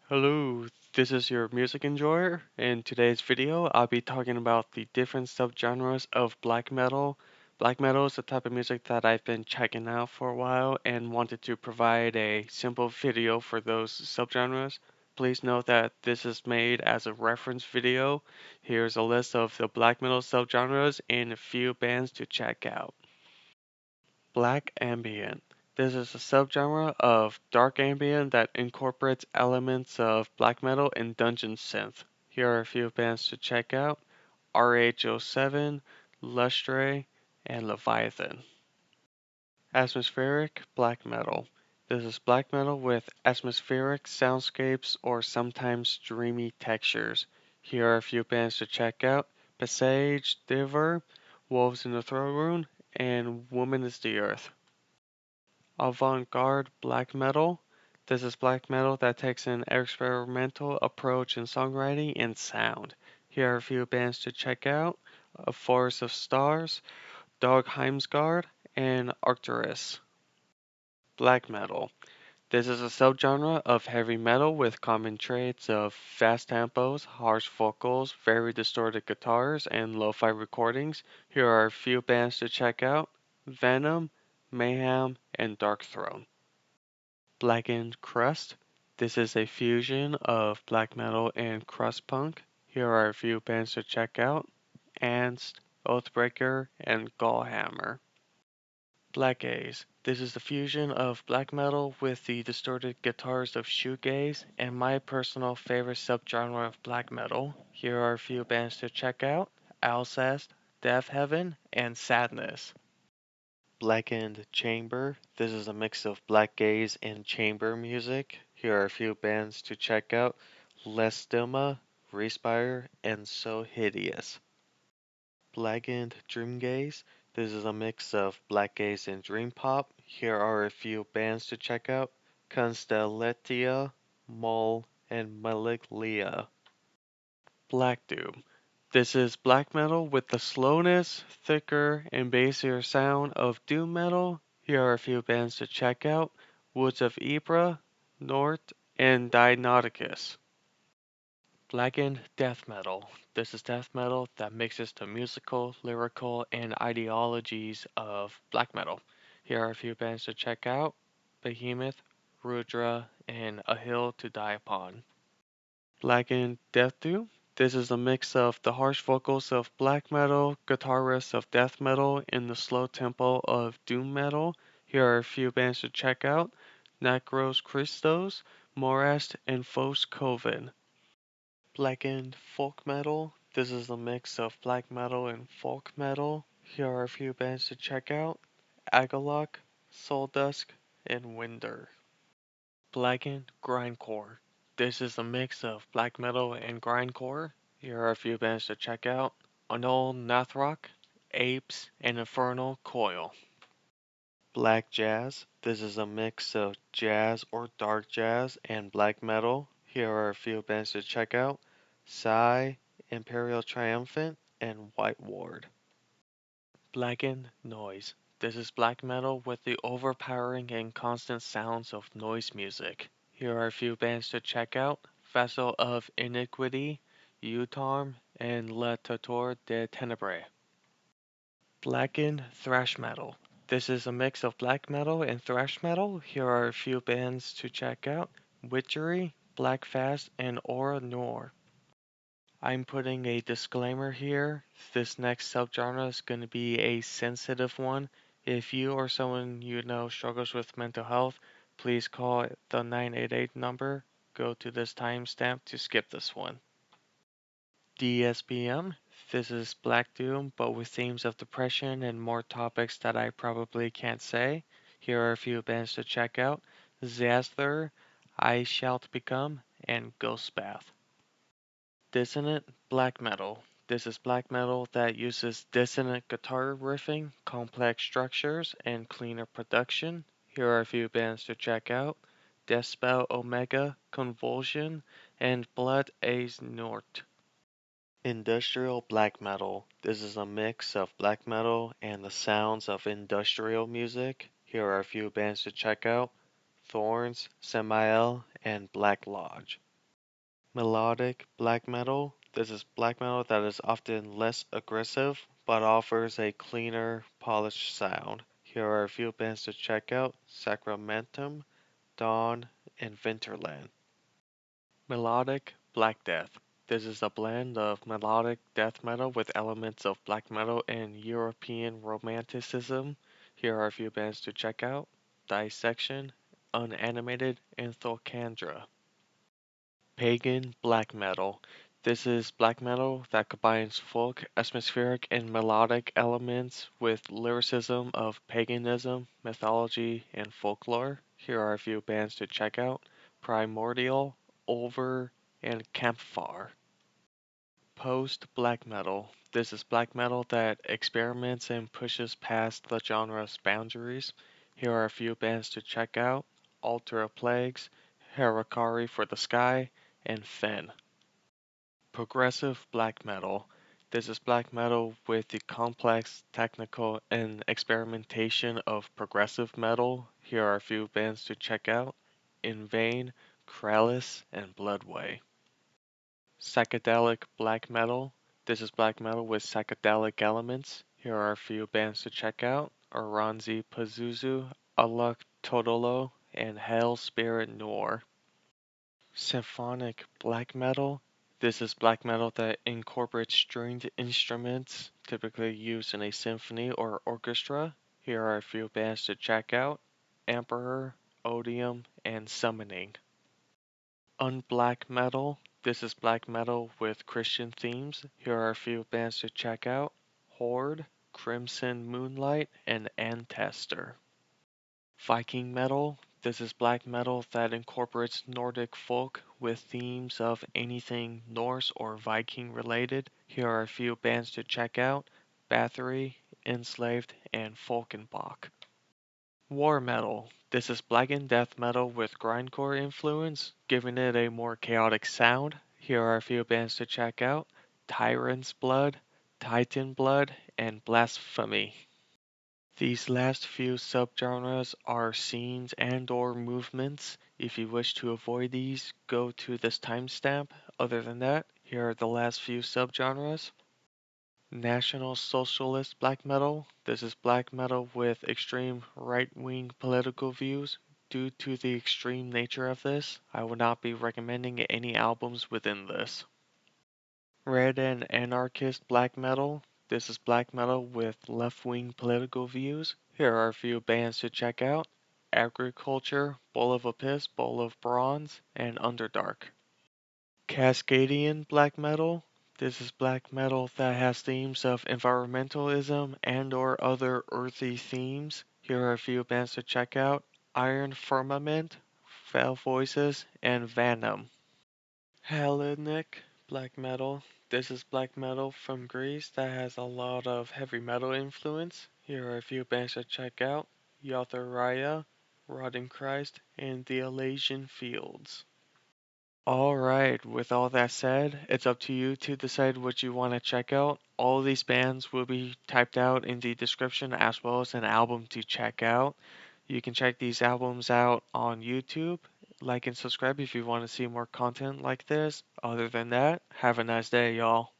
Hello, this is your music enjoyer. In today's video, I'll be talking about the different subgenres of black metal. Black metal is the type of music that I've been checking out for a while and wanted to provide a simple video for those subgenres. Please note that this is made as a reference video. Here's a list of the black metal subgenres and a few bands to check out. Black Ambient. This is a subgenre of dark ambient that incorporates elements of black metal and dungeon synth. Here are a few bands to check out: RH07, Lustre, and Leviathan. Atmospheric black metal. This is black metal with atmospheric soundscapes or sometimes dreamy textures. Here are a few bands to check out: Paysage, Wolves in the Throne Room, and Woman is the Earth. Avant-Garde black metal. This is black metal that takes an experimental approach in songwriting and sound. Here are a few bands to check out: A Forest of Stars, Dødheimsgard, and Arcturus. Black metal. This is a subgenre of heavy metal with common traits of fast tempos, harsh vocals, very distorted guitars, and lo-fi recordings. Here are a few bands to check out: Venom, Mayhem, and Darkthrone. Blackened Crust. This is a fusion of black metal and crust punk. Here are a few bands to check out: Anteros, Oathbreaker, and Gallhammer. Blackgaze. This is the fusion of black metal with the distorted guitars of shoegaze and my personal favorite subgenre of black metal. Here are a few bands to check out: Alcest, Deafheaven, and Sadness. Blackened Chamber. This is a mix of Blackgaze and chamber music. Here are a few bands to check out: Lustre, Respire, and So Hideous. Blackened Dreamgaze. This is a mix of Blackgaze and dream pop. Here are a few bands to check out: Constellatia, Mole, and Maliglia. Black Doom. This is black metal with the slowness, thicker, and bassier sound of doom metal. Here are a few bands to check out: Woods of Ypres, Nort, and Deinonychus. Blackened death metal. This is death metal that mixes the musical, lyrical, and ideologies of black metal. Here are a few bands to check out: Behemoth, Rudra, and A Hill to Die Upon. Blackened death doom. This is a mix of the harsh vocals of black metal, guitar riffs of death metal, and the slow tempo of doom metal. Here are a few bands to check out: Necros Christos, Morest, and Fos Coven. Blackened folk metal. This is a mix of black metal and folk metal. Here are a few bands to check out: Agalok, Soul Dusk, and Winder. Blackened grindcore. This is a mix of black metal and grindcore. Here are a few bands to check out: Anol Nathrock, Apes, and Infernal Coil. Black jazz. This is a mix of jazz or dark jazz and black metal. Here are a few bands to check out: Psy, Imperial Triumphant, and White Ward. Blackened noise. This is black metal with the overpowering and constant sounds of noise music. Here are a few bands to check out: Vessel of Iniquity, Utarm, and Le Tutor de Tenebrae. Blackened thrash metal. This is a mix of black metal and thrash metal. Here are a few bands to check out: Witchery, Blackfast, and Aura Noir. I'm putting a disclaimer here. This next subgenre is going to be a sensitive one. If you or someone you know struggles with mental health, please call the 988 number. Go to this timestamp to skip this one. DSBM. This is Black Doom, but with themes of depression and more topics that I probably can't say. Here are a few bands to check out: Zasther, I Shalt Become, and Ghostbath. Dissonant black metal. This is black metal that uses dissonant guitar riffing, complex structures, and cleaner production. Here are a few bands to check out: Deathspell Omega, Convulsion, and Blood A's Nort. Industrial black metal. This is a mix of black metal and the sounds of industrial music. Here are a few bands to check out: Thorns, Samael, and Black Lodge. Melodic black metal. This is black metal that is often less aggressive but offers a cleaner, polished sound. Here are a few bands to check out: Sacramentum, Dawn, and Winterland. Melodic black death. This is a blend of melodic death metal with elements of black metal and European romanticism. Here are a few bands to check out: Dissection, Unanimated, and Thulcandra. Pagan black metal. This is black metal that combines folk, atmospheric, and melodic elements with lyricism of paganism, mythology, and folklore. Here are a few bands to check out: Primordial, Over, and Campfire. Post black metal. This is black metal that experiments and pushes past the genre's boundaries. Here are a few bands to check out: Altar of Plagues, Harakari for the Sky, and Fen. Progressive black metal. This is black metal with the complex technical and experimentation of progressive metal. Here are a few bands to check out: In Vain, Krallis, and Bloodway. Psychedelic black metal. This is black metal with psychedelic elements. Here are a few bands to check out: Oranzi Pazuzu, Aluk Todolo, and Hell Spirit Noir. Symphonic black metal. This is black metal that incorporates stringed instruments, typically used in a symphony or orchestra. Here are a few bands to check out: Emperor, Odium, and Summoning. Unblack metal. This is black metal with Christian themes. Here are a few bands to check out: Horde, Crimson Moonlight, and Antester. Viking metal. This is black metal that incorporates Nordic folk with themes of anything Norse or Viking related. Here are a few bands to check out: Bathory, Enslaved, and Folkenbach. War metal. This is blackened death metal with grindcore influence, giving it a more chaotic sound. Here are a few bands to check out: Tyrant's Blood, Titan Blood, and Blasphemy. These last few subgenres are scenes and/or movements. If you wish to avoid these, go to this timestamp. Other than that, here are the last few subgenres. National Socialist black metal. This is black metal with extreme right-wing political views. Due to the extreme nature of this, I will not be recommending any albums within this. Red and Anarchist black metal. This is black metal with left-wing political views. Here are a few bands to check out: Agriculture, Bowl of Abyss, Bowl of Bronze, and Underdark. Cascadian black metal. This is black metal that has themes of environmentalism and/or other earthy themes. Here are a few bands to check out: Iron Firmament, Fell Voices, and Venom. Hellenic black metal. This is black metal from Greece that has a lot of heavy metal influence. Here are a few bands to check out: Yotharaya, Rotting Christ, and the Elysian Fields. Alright, with all that said, it's up to you to decide what you want to check out. All of these bands will be typed out in the description as well as an album to check out. You can check these albums out on YouTube. Like and subscribe if you want to see more content like this. Other than that, have a nice day, y'all.